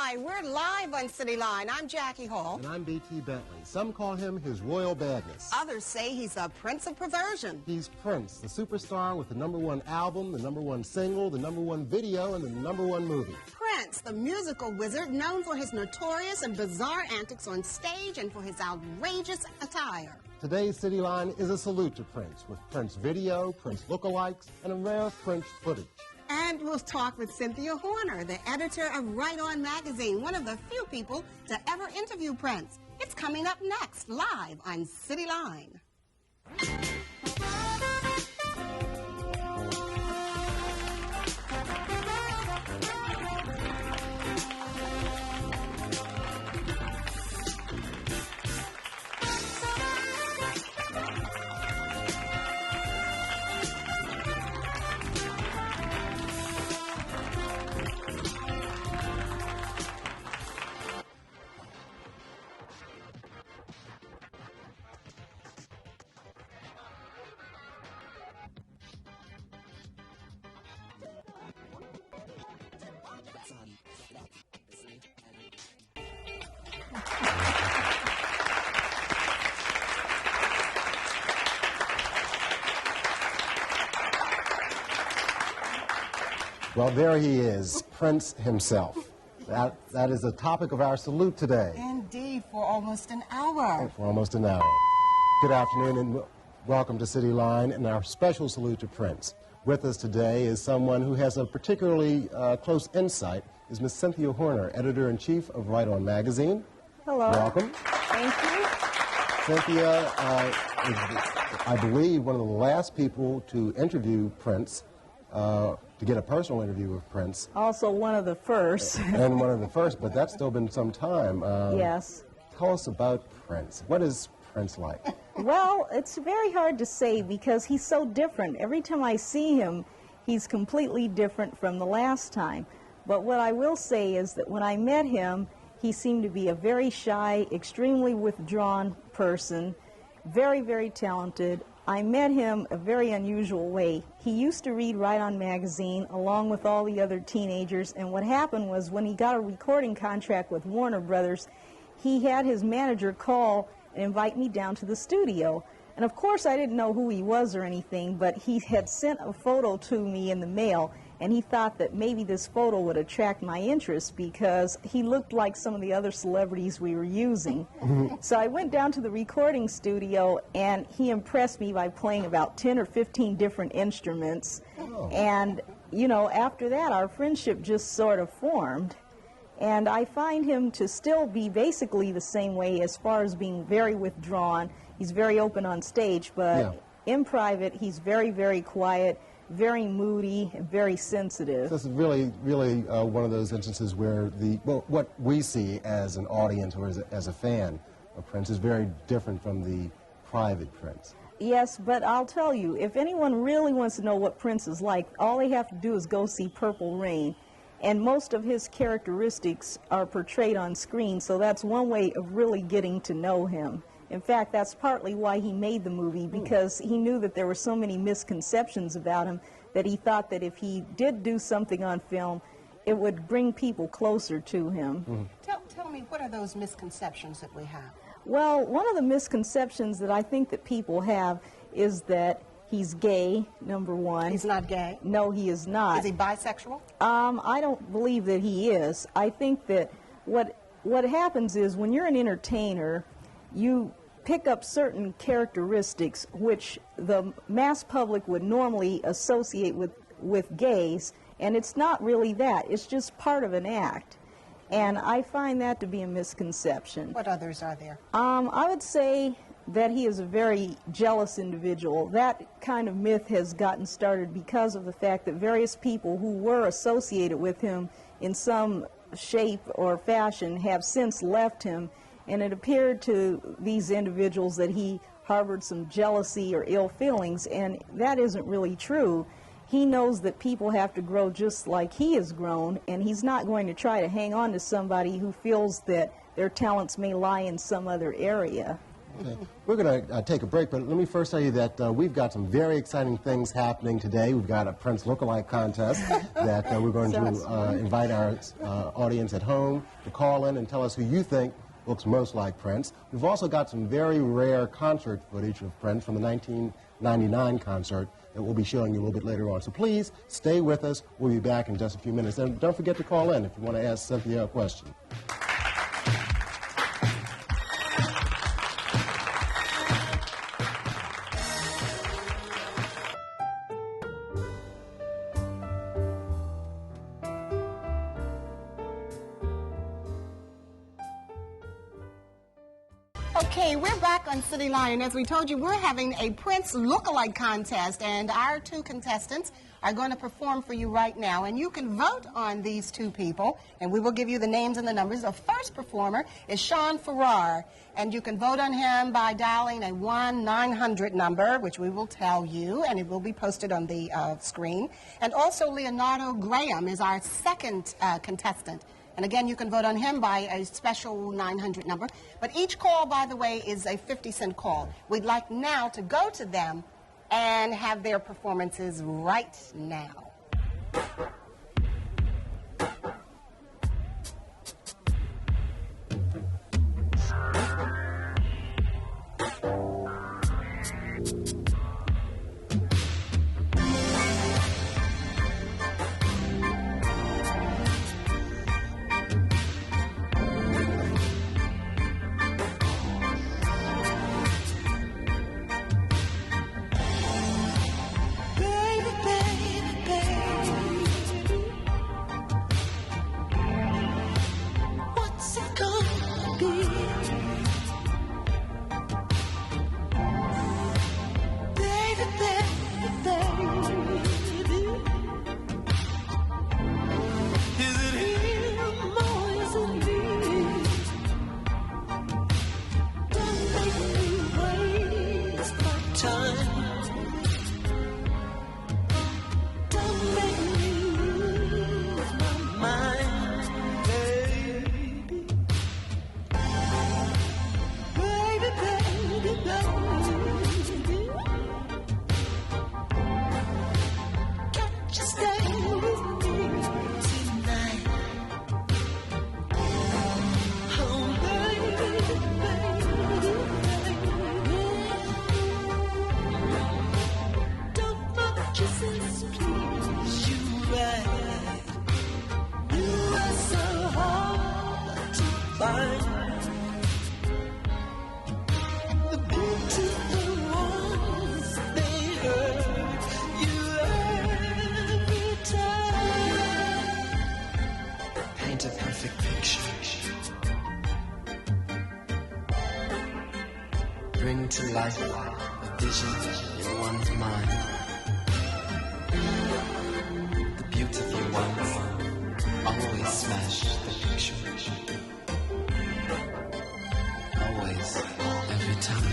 Hi, we're live on City Line. I'm Jaki Hall. And I'm B.T. Bentley. Some call him his royal badness. Others say he's a prince of perversion. He's Prince, the superstar with the #1 album, the #1 single, the #1 video, and the #1 movie. Prince, the musical wizard known for his notorious and bizarre antics on stage and for his outrageous attire. Today's City Line is a salute to Prince, with Prince video, Prince lookalikes, and a rare Prince footage. And we'll talk with Cynthia Horner, the editor of Right On magazine, one of the few people to ever interview Prince. It's coming up next, live on City Line. Well, there he is, Prince himself. That is the topic of our salute today. Indeed, for almost an hour. For almost an hour. Good afternoon and welcome to City Line and our special salute to Prince. With us today is someone who has a particularly close insight, is Miss Cynthia Horner, editor-in-chief of Right On magazine. Hello. Welcome. Thank you. Cynthia is, I believe, one of the last people to interview Prince, to get a personal interview with Prince. Also one of the first. And one of the first, but that's still been some time. Yes. Tell us about Prince. What is Prince like? Well, it's very hard to say because he's so different. Every time I see him, he's completely different from the last time. But what I will say is that when I met him, he seemed to be a very shy, extremely withdrawn person, very, very talented. I met him a very unusual way. He used to read Right On magazine along with all the other teenagers, and what happened was when he got a recording contract with Warner Brothers, he had his manager call and invite me down to the studio. And of course I didn't know who he was or anything, but he had sent a photo to me in the mail, and he thought that maybe this photo would attract my interest because he looked like some of the other celebrities we were using. So I went down to the recording studio, and he impressed me by playing about 10 or 15 different instruments. Oh. And, you know, after that, our friendship just sort of formed. And I find him to still be basically the same way as far as being very withdrawn. He's very open on stage, but in private, he's very, very quiet, very moody, and very sensitive. This is really, really one of those instances where what we see as an audience or as a fan of Prince is very different from the private Prince. Yes, but I'll tell you, if anyone really wants to know what Prince is like, all they have to do is go see Purple Rain. And most of his characteristics are portrayed on screen, so that's one way of really getting to know him. In fact, that's partly why he made the movie, because he knew that there were so many misconceptions about him that he thought that if he did do something on film, it would bring people closer to him. Tell me, what are those misconceptions that we have? Well, one of the misconceptions that I think that people have is that he's gay, #1. He's not gay? No, he is not. Is he bisexual? I don't believe that he is. I think that what happens is when you're an entertainer, you pick up certain characteristics which the mass public would normally associate with gays, and it's not really that. It's just part of an act. And I find that to be a misconception. What others are there? I would say that he is a very jealous individual. That kind of myth has gotten started because of the fact that various people who were associated with him in some shape or fashion have since left him, and it appeared to these individuals that he harbored some jealousy or ill feelings, and that isn't really true. He knows that people have to grow just like he has grown, and he's not going to try to hang on to somebody who feels that their talents may lie in some other area. Okay. We're going to take a break, but let me first tell you that we've got some very exciting things happening today. We've got a Prince lookalike contest that we're going to invite our audience at home to call in and tell us who you think looks most like Prince. We've also got some very rare concert footage of Prince from the 1999 concert that we'll be showing you a little bit later on. So please stay with us. We'll be back in just a few minutes. And don't forget to call in if you want to ask Cynthia a question. Okay, we're back on City Line, and as we told you, we're having a Prince lookalike contest, and our two contestants are going to perform for you right now, and you can vote on these two people, and we will give you the names and the numbers. The first performer is Sean Farrar, and you can vote on him by dialing a 1-900 number, which we will tell you, and it will be posted on the screen. And also Leonardo Graham is our second contestant. And again, you can vote on him by a special 900 number. But each call, by the way, is a 50-cent call. We'd like now to go to them and have their performances right now. Bring to life a vision in one's mind. The beautiful ones always smash the picture. Always, every time.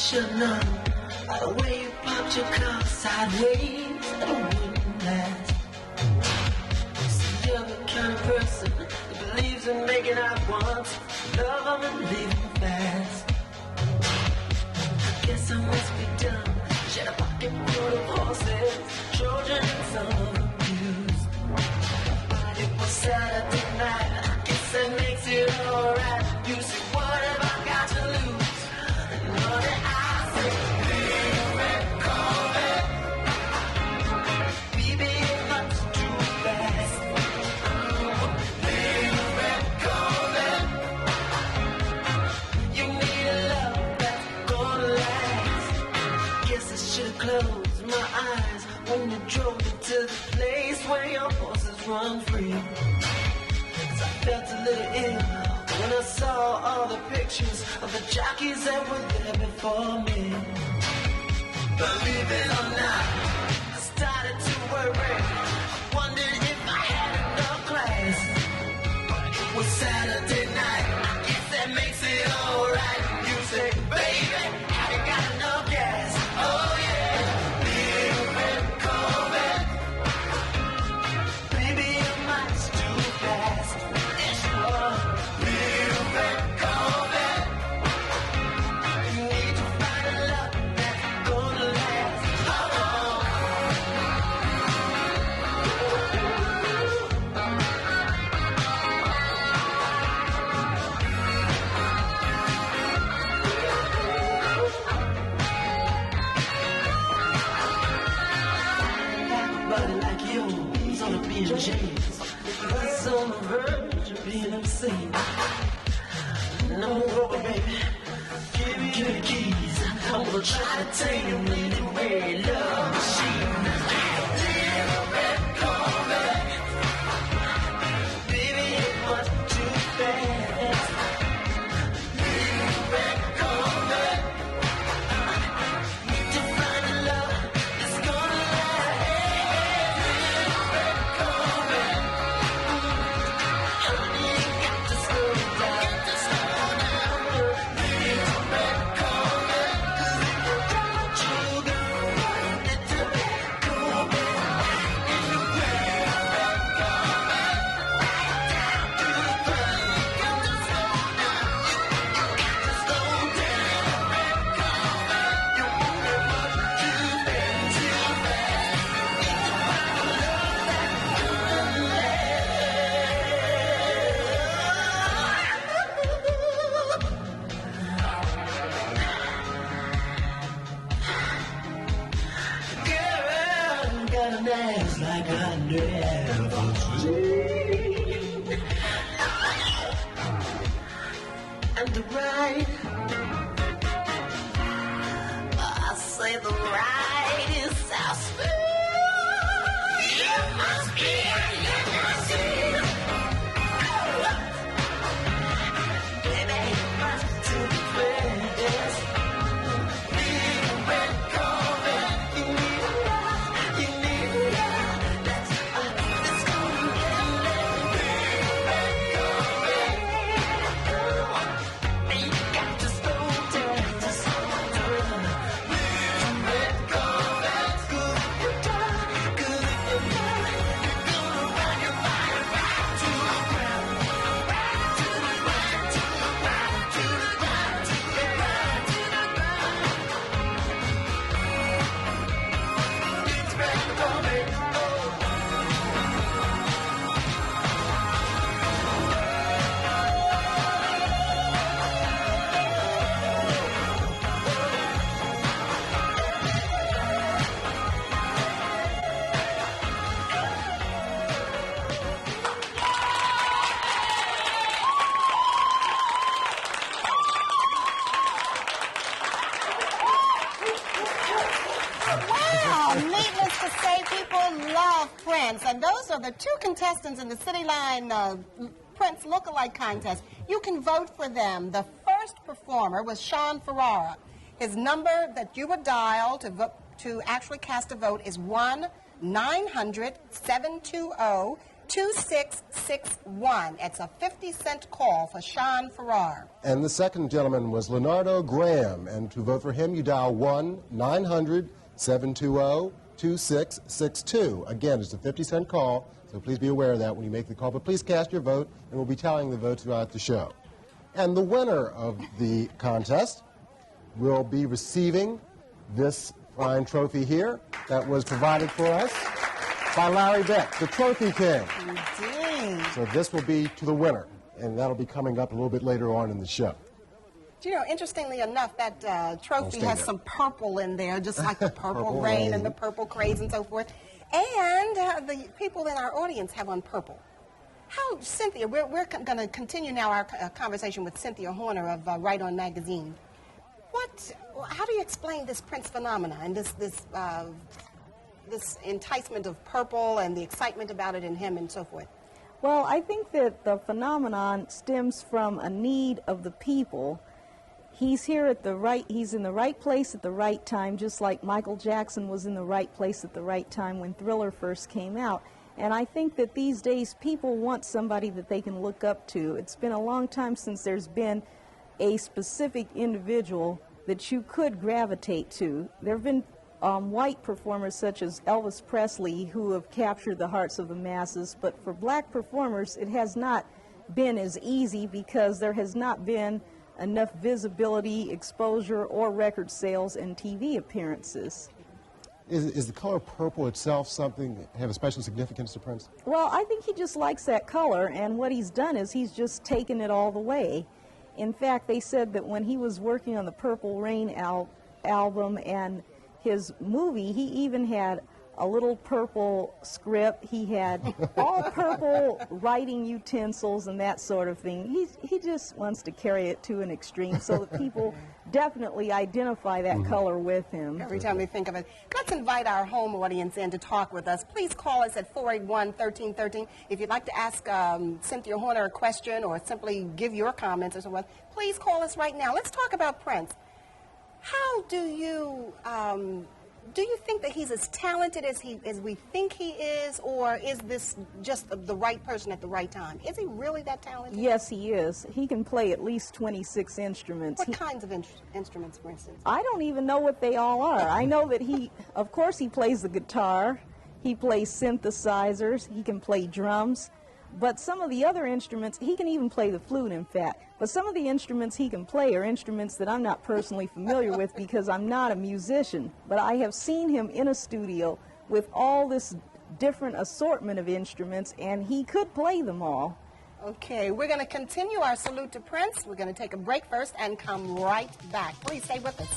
should know by the way you popped your car sideways that it wouldn't last. See, you're the kind of person that believes in making out once, love them and leave them fast. I guess I must be dumb. Shed a pocket full of horses, Trojan and some abuse. But it was Saturday night, I guess that makes it alright. You say, what have I got to lose? And all that I say, leave red Corvette. Baby, it much too fast. Leave red Corvette. You need a love that's gonna last. Guess I should've closed my eyes when you drove me to the place where your horses run free. 'Cause I felt a little ill when I saw all the pictures of the jockeys that were there before me. Believe it or not, I started to worry. I wondered if I had enough class. It was Saturday night, I guess that makes it alright. You say, baby, have you got enough gas? Oh yeah, big red Corvette. Baby, you're much too fast. Yes, you are. Big red Corvette. You need to find a love that's gonna last. Body like yours on a BMJ. Us on the verge of being obscene. No more, baby. Give me the keys. I'm gonna try to take you anywhere. Love machine. Little red Corvette. Baby, it was too fast. Little red Corvette. Need to find a love that's gonna last. Little red Corvette. Honey, you got to slow down. Little red Corvette. Don't you go. Little red Corvette. In the red Corvette. Down to the ground. You got to slow down. You got to slow down. Red Corvette. You're moving much too fast. Too fast. Need to find a love that's gonna last. Girl, got an ass like I never seen. And the ride, I say the ride is so smooth. You must be, you must be. Baby, you must too fast. Big red Corvette, you need a love, you need a love that's gonna get big red Corvette. You got to slow down, to slow down. Big red Corvette, good if you're done, good if you're done. You're gonna ride your body right to the ground, right to the ground, to the ground, to the ground, to the ground, to the ground. It's red Corvette, oh. Wow, needless to say, people love Prince. And those are the two contestants in the City Line Prince Lookalike Contest. You can vote for them. The first performer was Sean Ferrara. His number that you would dial to actually cast a vote is 1-900-720 2661. It's a 50-cent call for Sean Farrar. And the second gentleman was Leonardo Graham. And to vote for him, you dial 1-900-720-2662. Again, it's a 50-cent call, so please be aware of that when you make the call. But please cast your vote, and we'll be tallying the votes throughout the show. And the winner of the contest will be receiving this fine trophy here that was provided for us by Larry Beck, the Trophy King. Indeed. So this will be to the winner, and that'll be coming up a little bit later on in the show. Do you know, interestingly enough, that trophy has some purple in there, just like the purple rain and the purple craze and so forth. And the people in our audience have on purple. How, Cynthia, we're going to continue now our conversation with Cynthia Horner of Right On Magazine. How do you explain this Prince phenomena and this enticement of purple and the excitement about it in him and so forth? Well, I think that the phenomenon stems from a need of the people. He's in the right place at the right time, just like Michael Jackson was in the right place at the right time when Thriller first came out. And I think that these days people want somebody that they can look up to. It's been a long time since there's been a specific individual that you could gravitate to. There have been white performers such as Elvis Presley who have captured the hearts of the masses, but for black performers it has not been as easy because there has not been enough visibility, exposure, or record sales and TV appearances. Is the color purple itself something that have a special significance to Prince? Well, I think he just likes that color, and what he's done is he's just taken it all the way. In fact, they said that when he was working on the Purple Rain album and his movie, he even had a little purple script. He had all purple writing utensils and that sort of thing. He just wants to carry it to an extreme so that people definitely identify that color with him. Every time we think of it. Let's invite our home audience in to talk with us. Please call us at 481-1313. If you'd like to ask Cynthia Horner a question or simply give your comments or so on, please call us right now. Let's talk about Prince. How do you think that he's as talented as we think he is, or is this just the right person at the right time? Is he really that talented? Yes, he is. He can play at least 26 instruments. What kinds of instruments, for instance? I don't even know what they all are. I know that of course, he plays the guitar, he plays synthesizers, he can play drums, but some of the other instruments, he can even play the flute, in fact. But some of the instruments he can play are instruments that I'm not personally familiar with because I'm not a musician. But I have seen him in a studio with all this different assortment of instruments, and he could play them all. Okay, we're going to continue our salute to Prince. We're going to take a break first and come right back. Please stay with us.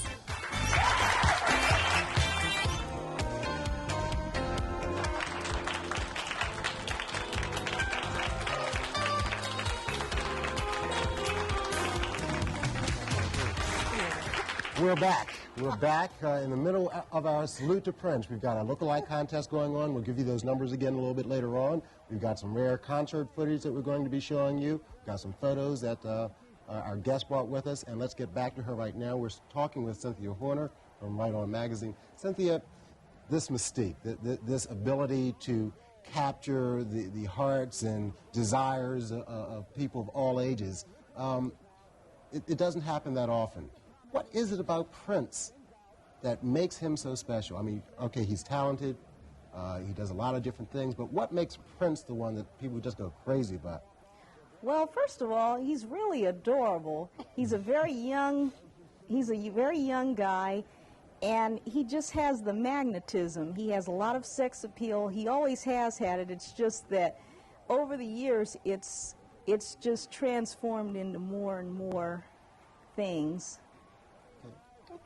We're back. We're back in the middle of our salute to Prince. We've got a lookalike contest going on. We'll give you those numbers again a little bit later on. We've got some rare concert footage that we're going to be showing you. We've got some photos that our guest brought with us. And let's get back to her right now. We're talking with Cynthia Horner from Right On Magazine. Cynthia, this mystique, this ability to capture the hearts and desires of people of all ages, it doesn't happen that often. What is it about Prince that makes him so special? I mean, okay, he's talented, he does a lot of different things, but what makes Prince the one that people just go crazy about? Well, first of all, he's really adorable. He's a very young guy, and he just has the magnetism. He has a lot of sex appeal. He always has had it. It's just that over the years, it's just transformed into more and more things.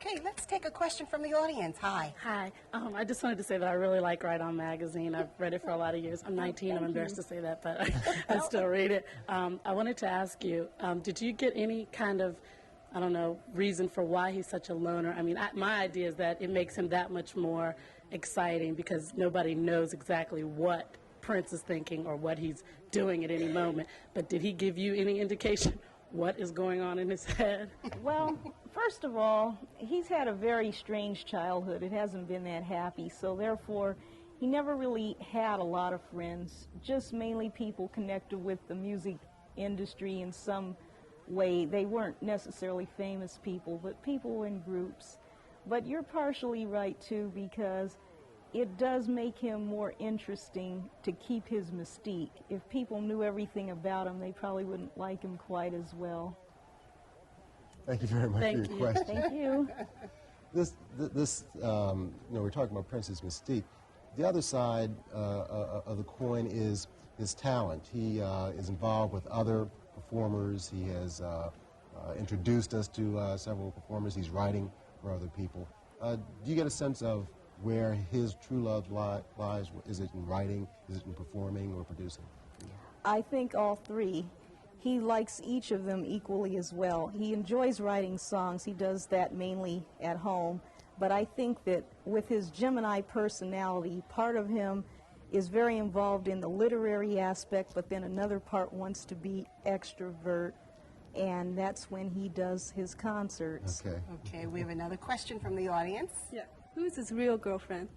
Okay, let's take a question from the audience. Hi. Hi. I just wanted to say that I really like Right On Magazine. I've read it for a lot of years. I'm 19. I'm embarrassed to say that, but I still read it. I wanted to ask you, did you get any kind of, I don't know, reason for why he's such a loner? I mean, my idea is that it makes him that much more exciting because nobody knows exactly what Prince is thinking or what he's doing at any moment. But did he give you any indication what is going on in his head? Well, first of all, he's had a very strange childhood. It hasn't been that happy, so therefore he never really had a lot of friends, just mainly people connected with the music industry in some way. They weren't necessarily famous people, but people in groups. But you're partially right, too, because it does make him more interesting to keep his mystique. If people knew everything about him, they probably wouldn't like him quite as well. Thank you very much for your question. Thank you. We're talking about Prince's mystique. The other side of the coin is his talent. He is involved with other performers. He has introduced us to several performers. He's writing for other people. Do you get a sense of where his true love lies? Is it in writing? Is it in performing or producing? I think all three. He likes each of them equally as well. He enjoys writing songs. He does that mainly at home. But I think that with his Gemini personality, part of him is very involved in the literary aspect, but then another part wants to be extrovert, and that's when he does his concerts. Okay. Okay, we have another question from the audience. Yeah. Who's his real girlfriend?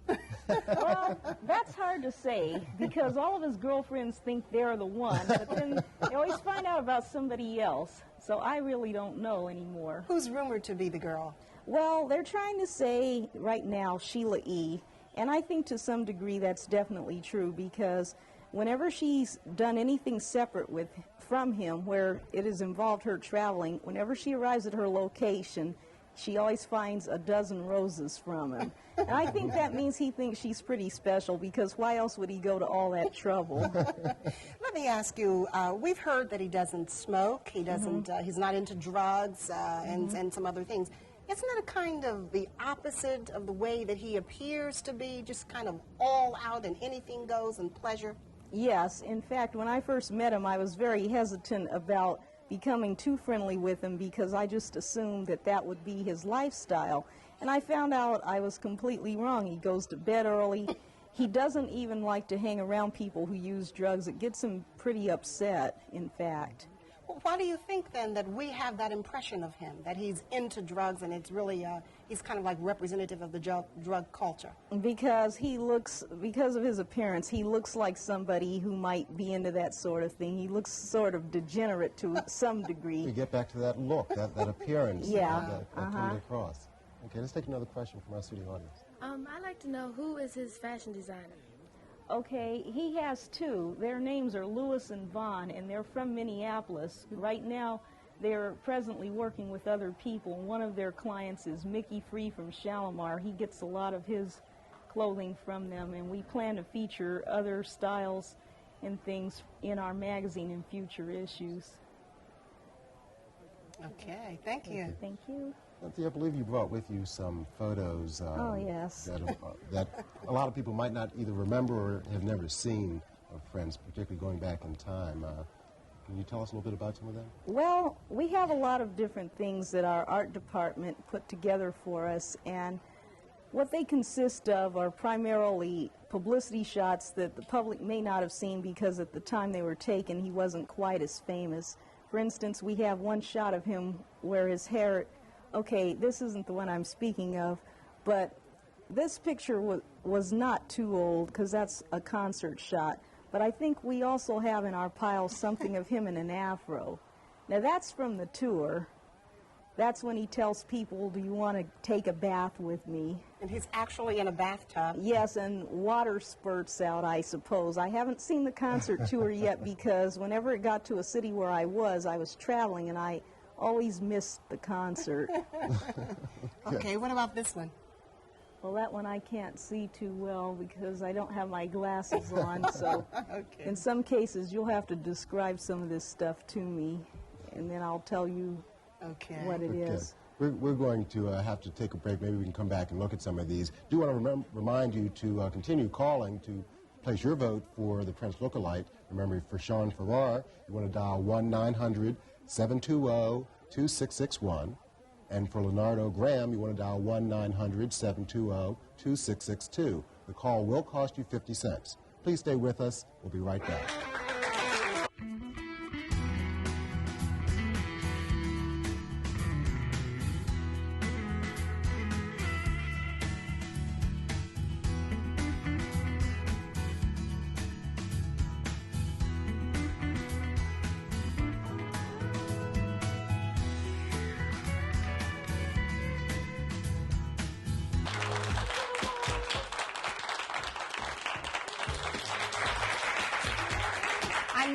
Well, that's hard to say, because all of his girlfriends think they're the one, but then they always find out about somebody else. So I really don't know anymore. Who's rumored to be the girl? Well, they're trying to say right now Sheila E., and I think to some degree that's definitely true, because whenever she's done anything separate from him, where it has involved her traveling, whenever she arrives at her location, she always finds a dozen roses from him. And I think that means he thinks she's pretty special, because why else would he go to all that trouble? Let me ask you, we've heard that he doesn't smoke, he doesn't, he's not into drugs and some other things. Isn't that a kind of the opposite of the way that he appears to be, just kind of all out and anything goes and pleasure? Yes. In fact, when I first met him, I was very hesitant about becoming too friendly with him, because I just assumed that that would be his lifestyle. And I found out I was completely wrong. He goes to bed early. He doesn't even like to hang around people who use drugs. It gets him pretty upset, in fact. Well, why do you think then that we have that impression of him, that he's into drugs and it's really, he's kind of like representative of the drug culture? Because because of his appearance, he looks like somebody who might be into that sort of thing. He looks sort of degenerate to some degree. We get back to that look, that appearance Yeah. that comes across. Okay, let's take another question from our studio audience. I'd like to know, who is his fashion designer? Okay, he has two. Their names are Lewis and Vaughn, and they're from Minneapolis. Right now, they're presently working with other people. One of their clients is Mickey Free from Shalimar. He gets a lot of his clothing from them, and we plan to feature other styles and things in our magazine in future issues. Okay, thank you. Thank you. Cynthia, I believe you brought with you some photos Oh, yes. that a lot of people might not either remember or have never seen of Prince, particularly going back in time. Can you tell us a little bit about some of them? Well, we have a lot of different things that our art department put together for us, and what they consist of are primarily publicity shots that the public may not have seen, because at the time they were taken, he wasn't quite as famous. For instance, we have one shot of him where his hair, okay, this isn't the one I'm speaking of, but this picture was not too old, because that's a concert shot. But I think we also have in our pile something of him in an afro. Now that's from the tour. That's when he tells people, do you want to take a bath with me? And he's actually in a bathtub. Yes, and water spurts out, I suppose. I haven't seen the concert tour yet, because whenever it got to a city where I was traveling, and I always missed the concert. Okay, what about this one? Well, that one I can't see too well because I don't have my glasses on, so Okay. in some cases you'll have to describe some of this stuff to me, and then I'll tell you Okay. what it Okay. is. We're going to have to take a break. Maybe we can come back and look at some of these. Do want to remind you to continue calling to place your vote for the Prince lookalike. Remember, for Sean Farrar, you want to dial 1-900-720-2661. And for Leonardo Graham, you want to dial 1-900-720-2662. The call will cost you 50 cents. Please stay with us. We'll be right back.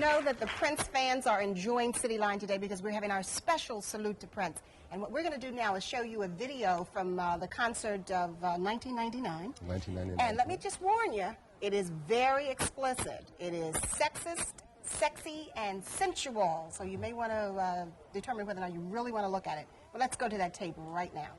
know that the Prince fans are enjoying City Line today because we're having our special salute to Prince. And what we're going to do now is show you a video from the concert of 1999. 1999. And let me just warn you, it is very explicit. It is sexist, sexy, and sensual. So you may want to determine whether or not you really want to look at it. But let's go to that tape right now.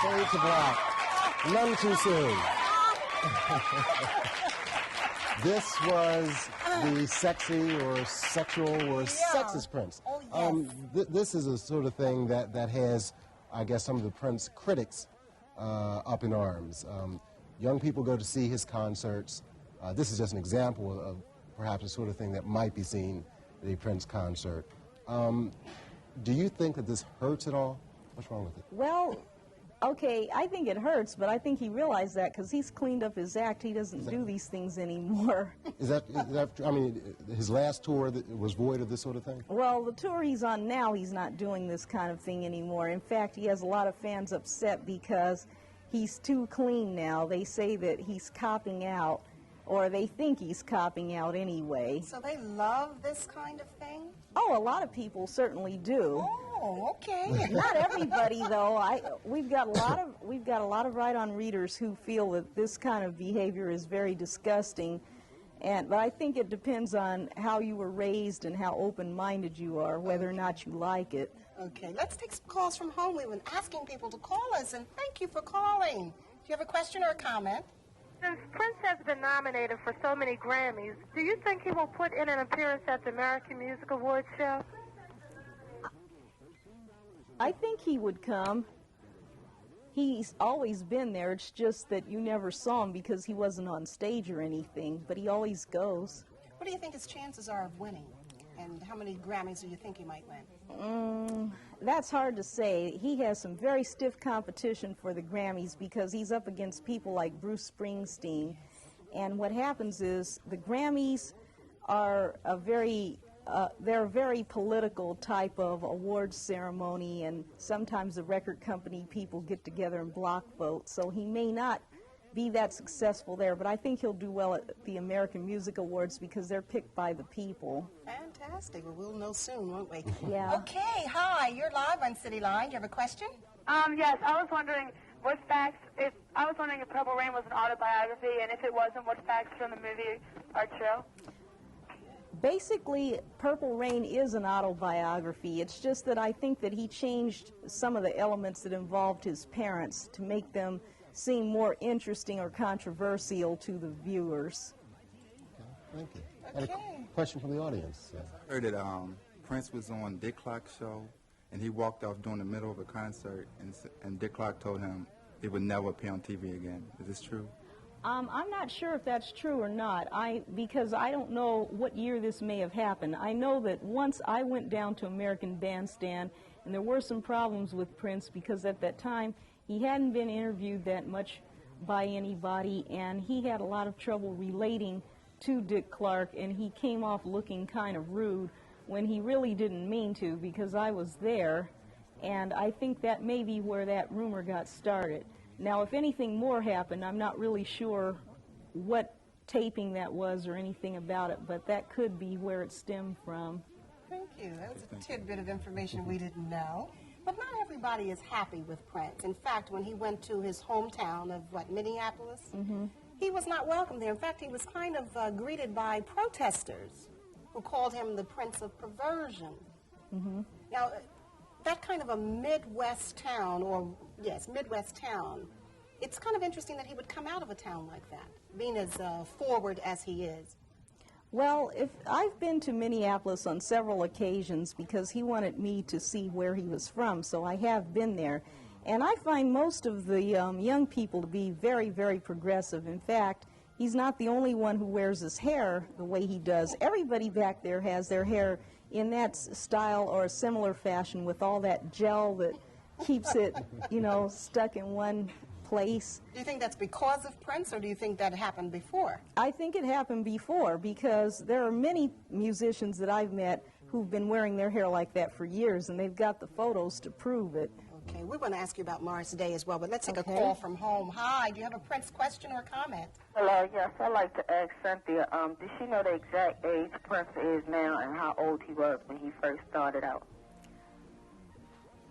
Fade to black. None too soon. This was the sexy or sexual or sexist Prince. Oh, yes. This is a sort of thing that has, I guess, some of the Prince critics up in arms. Young people go to see his concerts. This is just an example of perhaps the sort of thing that might be seen at a Prince concert. Do you think that this hurts at all? What's wrong with it? Well, okay, I think it hurts, but I think he realized that because he's cleaned up his act. He doesn't do these things anymore. Is that, I mean, his last tour was void of this sort of thing? Well, the tour he's on now, he's not doing this kind of thing anymore. In fact, he has a lot of fans upset because he's too clean now. They say that he's copping out, or they think he's copping out anyway. So they love this kind of thing? Oh, a lot of people certainly do. Oh, okay. Not everybody, though. We've got a lot of right-on readers who feel that this kind of behavior is very disgusting, but I think it depends on how you were raised and how open-minded you are, whether or not you like it. Okay, let's take some calls from home. We've been asking people to call us, and thank you for calling. Do you have a question or a comment? Since Prince has been nominated for so many Grammys, do you think he will put in an appearance at the American Music Awards show? I think he would come. He's always been there. It's just that you never saw him because he wasn't on stage or anything, but he always goes. What do you think his chances are of winning? And how many Grammys do you think he might win? That's hard to say. He has some very stiff competition for the Grammys because he's up against people like Bruce Springsteen. And what happens is the Grammys are they're a very political type of awards ceremony, and sometimes the record company people get together and block vote. So he may not be that successful there, but I think he'll do well at the American Music Awards because they're picked by the people. Fantastic. Well, we'll know soon, won't we? Yeah. Okay, hi, you're live on City Line. Do you have a question? Yes, I was wondering what facts, if Purple Rain was an autobiography, and if it wasn't, what facts from the movie are true? Basically, Purple Rain is an autobiography. It's just that I think that he changed some of the elements that involved his parents to make them seem more interesting or controversial to the viewers. Okay, thank you. And a question from the audience. I heard that Prince was on Dick Clark's show, and he walked off during the middle of a concert, and Dick Clark told him he would never appear on TV again. Is this true? I'm not sure if that's true or not, because I don't know what year this may have happened. I know that once I went down to American Bandstand, and there were some problems with Prince because at that time he hadn't been interviewed that much by anybody, and he had a lot of trouble relating to Dick Clark, and he came off looking kind of rude when he really didn't mean to, because I was there, and I think that may be where that rumor got started. Now, if anything more happened, I'm not really sure what taping that was or anything about it, but that could be where it stemmed from. Thank you. That was a tidbit of information we didn't know. But not everybody is happy with Prince. In fact, when he went to his hometown of, Minneapolis, he was not welcome there. In fact, he was kind of greeted by protesters who called him the Prince of Perversion. Now, that kind of a Midwest town, Midwest town, it's kind of interesting that he would come out of a town like that, being as forward as he is. Well, I've been to Minneapolis on several occasions because he wanted me to see where he was from, so I have been there. And I find most of the young people to be very, very progressive. In fact, he's not the only one who wears his hair the way he does. Everybody back there has their hair in that style or a similar fashion with all that gel that keeps it, stuck in one place. Do you think that's because of Prince, or do you think that happened before? I think it happened before, because there are many musicians that I've met who've been wearing their hair like that for years, and they've got the photos to prove it. Okay, we're going to ask you about Morris Day as well, but let's take a call from home. Hi, do you have a Prince question or comment? Hello, yes, I'd like to ask Cynthia, does she know the exact age Prince is now and how old he was when he first started out?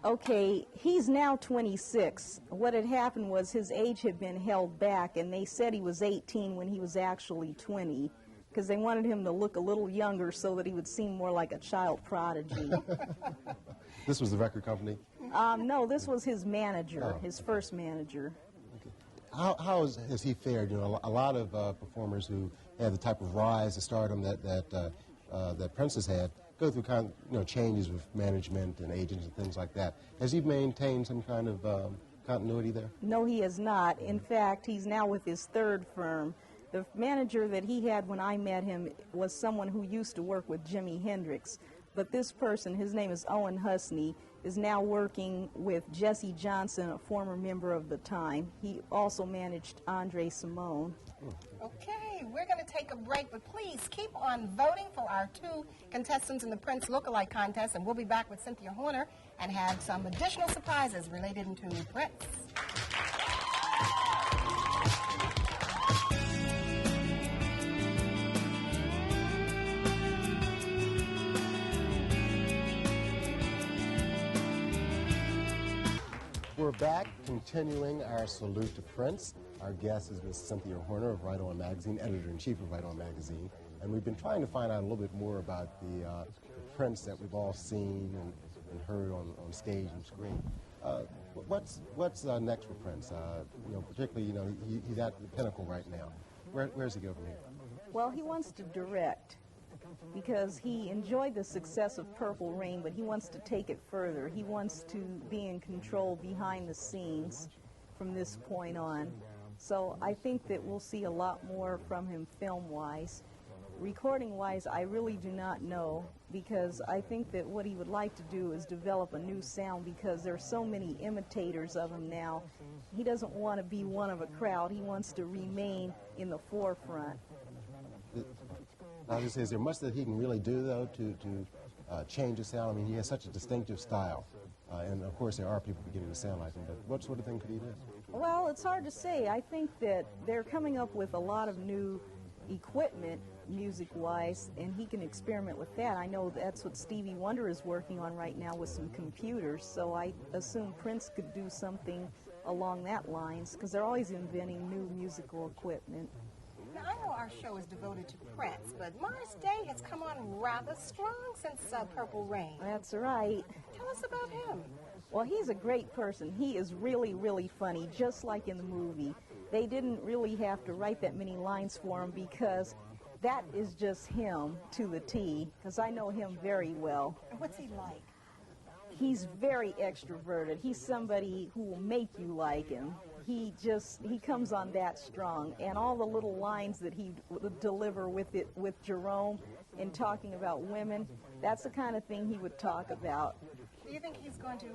Okay, he's now 26. What had happened was his age had been held back, and they said he was 18 when he was actually 20, because they wanted him to look a little younger so that he would seem more like a child prodigy. This was the record company? No, this was his manager, his first manager. Okay. How has he fared? A lot of performers who had the type of rise to stardom that Prince has had go through kind of, changes with management and agents and things like that. Has he maintained some kind of continuity there? No, he has not. In fact, he's now with his third firm. The manager that he had when I met him was someone who used to work with Jimi Hendrix. But this person, his name is Owen Husney, is now working with Jesse Johnson, a former member of The Time. He also managed Andre Simone. Okay, we're going to take a break, but please keep on voting for our two contestants in the Prince Lookalike Contest, and we'll be back with Cynthia Horner and have some additional surprises related to Prince. We're back, continuing our salute to Prince. Our guest is Ms. Cynthia Horner of Right On Magazine, editor-in-chief of Right On Magazine. And we've been trying to find out a little bit more about the Prince that we've all seen and heard on stage and screen. What's next for Prince? Particularly, he's at the pinnacle right now. Where's he go from here? Well, he wants to direct, because he enjoyed the success of Purple Rain, but he wants to take it further. He wants to be in control behind the scenes from this point on. So I think that we'll see a lot more from him film-wise. Recording-wise, I really do not know, because I think that what he would like to do is develop a new sound, because there are so many imitators of him now. He doesn't want to be one of a crowd. He wants to remain in the forefront. I was going to say, is there much that he can really do, though, to change his sound? I mean, he has such a distinctive style. And, of course, there are people beginning to sound like him, but what sort of thing could he do? Well, it's hard to say. I think that they're coming up with a lot of new equipment, music-wise, and he can experiment with that. I know that's what Stevie Wonder is working on right now with some computers, so I assume Prince could do something along that lines, because they're always inventing new musical equipment. Now, I know our show is devoted to Prince, but Morris Day has come on rather strong since Purple Rain. That's right. Tell us about him. Well, he's a great person. He is really, really funny, just like in the movie. They didn't really have to write that many lines for him because that is just him to the T, because I know him very well. And what's he like? He's very extroverted. He's somebody who will make you like him. He comes on that strong, and all the little lines that he would deliver with Jerome in talking about women, that's the kind of thing he would talk about. Do you think he's going to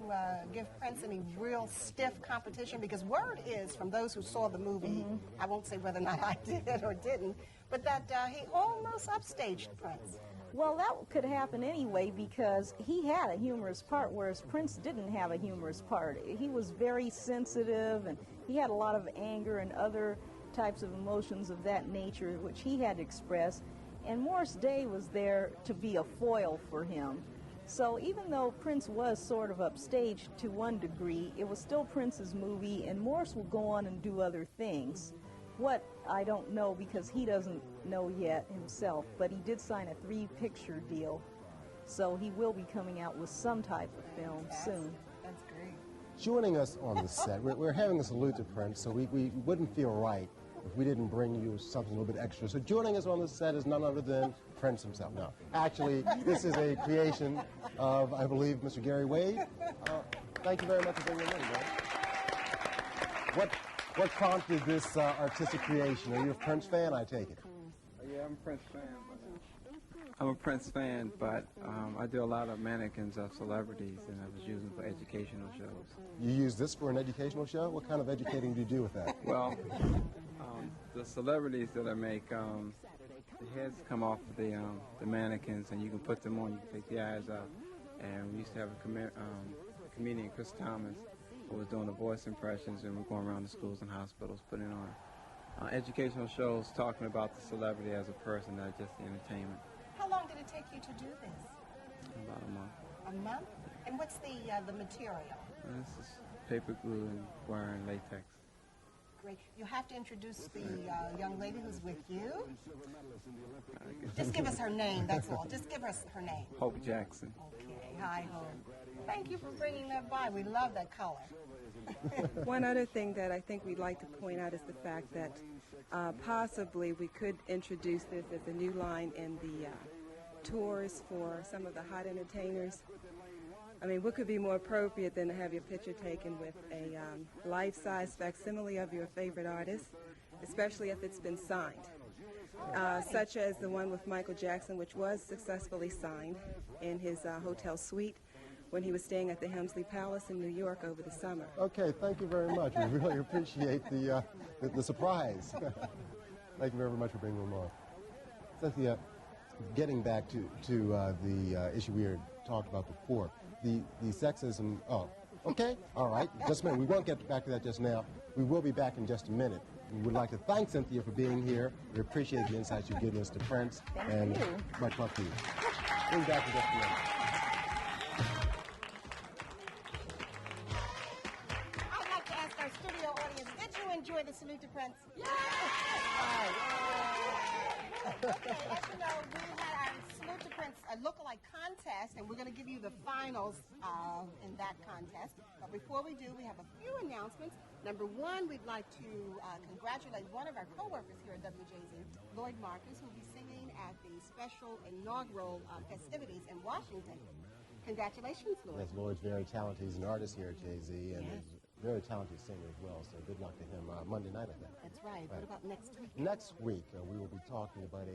give Prince any real stiff competition? Because word is, from those who saw the movie, I won't say whether or not I did or didn't, but that he almost upstaged Prince. Well, that could happen anyway because he had a humorous part, whereas Prince didn't have a humorous part. He was very sensitive, and he had a lot of anger and other types of emotions of that nature, which he had to express. And Morris Day was there to be a foil for him. So even though Prince was sort of upstaged to one degree, it was still Prince's movie, and Morris will go on and do other things. What, I don't know because he doesn't know yet himself, but he did sign a 3-picture deal. So he will be coming out with some type of film soon. That's great. Joining us on the set, we're having a salute to Prince, so we wouldn't feel right if we didn't bring you something a little bit extra. So joining us on the set is none other than Prince himself. No, actually, this is a creation of, I believe, Mr. Gary Wade. Thank you very much for bringing him in, Gary. What prompted this artistic creation? Are you a Prince fan, I take it? Yeah, I'm a Prince fan. I'm a Prince fan, but I do a lot of mannequins of celebrities, and I was using for educational shows. You use this for an educational show? What kind of educating do you do with that? Well, the celebrities that I make, the heads come off of the mannequins, and you can put them on. You can take the eyes out. And we used to have a comedian, Chris Thomas, who was doing the voice impressions, and we're going around the schools and hospitals putting on educational shows talking about the celebrity as a person, not just the entertainment. How long did it take you to do this? About a month. A month? And what's the material? This is paper glue and wire and latex. Great. You have to introduce the young lady who's with you. Just give us her name, that's all. Just give us her name. Hope Jackson. Okay. Hi, Hope. Thank you for bringing that by. We love that color. One other thing that I think we'd like to point out is the fact that possibly we could introduce this as a new line in the tours for some of the hot entertainers. I mean, what could be more appropriate than to have your picture taken with a life-size facsimile of your favorite artist, especially if it's been signed, such as the one with Michael Jackson, which was successfully signed in his hotel suite when he was staying at the Helmsley Palace in New York over the summer. Okay, thank you very much. We really appreciate the surprise. Thank you very much for bringing them on. Cynthia, getting back to the issue we had talked about before, the sexism. Oh, okay, all right, just a minute. We won't get back to that just now. We will be back in just a minute. We would like to thank Cynthia for being here. We appreciate the insights you've given us to Prince. Thank you. Much love to you. We'll be back in just a minute. I'd like to ask our studio audience, did you enjoy the salute to Prince? Yeah! Okay, as you know, we had our salute to Prince look-alike contest, and we're going to give you the finals in that contest. But before we do, we have a few announcements. Number one, we'd like to congratulate one of our co-workers here at WJZ, Lloyd Marcus, who will be singing at the special inaugural festivities in Washington. Congratulations, Lloyd. Yes, Lloyd's very talented. He's an artist here at JZ, and he's a very talented singer as well, so good luck to him Monday night, I think. That's right. What about next week? Next week, we will be talking about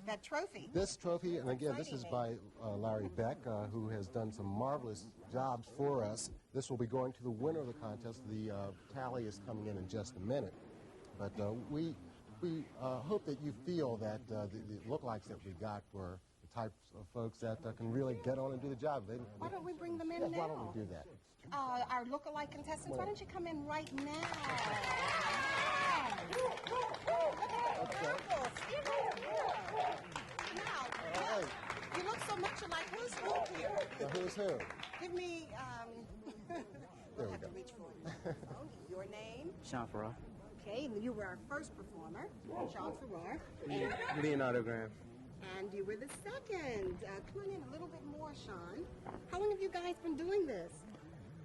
that trophy. This trophy, and again, this is by Larry Beck, who has done some marvelous jobs for us. This will be going to the winner of the contest. The tally is coming in just a minute. But we hope that you feel that the lookalikes that we got were the types of folks that can really get on and do the job. Why don't we bring them in now? Why don't we do that? Our lookalike contestants, why don't you come in right now? Now, you look so much alike. Who's who here? Who's who? Give me, there we have go. to reach for it. Your name? Sean Farrar. Okay, and you were our first performer, Sean Farrar. And, Leonardo Graham. and you were the second. Come on in a little bit more, Sean. How long have you guys been doing this?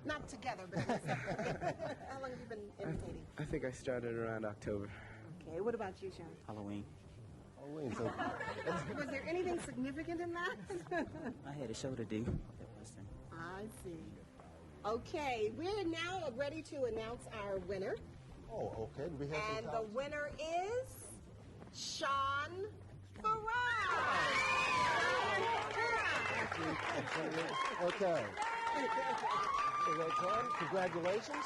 Not together, but how long have you been imitating? I think I started around October. Okay, what about you, Sean? Halloween. Halloween. So Was there anything significant in that? I had a show to do at Western. I see. Okay, we're now ready to announce our winner. oh, okay. Do we have some And the titles? winner is Sean Farrar. Okay. So that's one. Congratulations.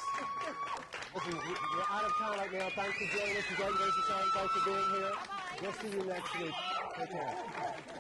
Listen, we're out of time right now. Thanks for joining us. Congratulations, Sean. Thanks for being here. We'll see you next week. Take care.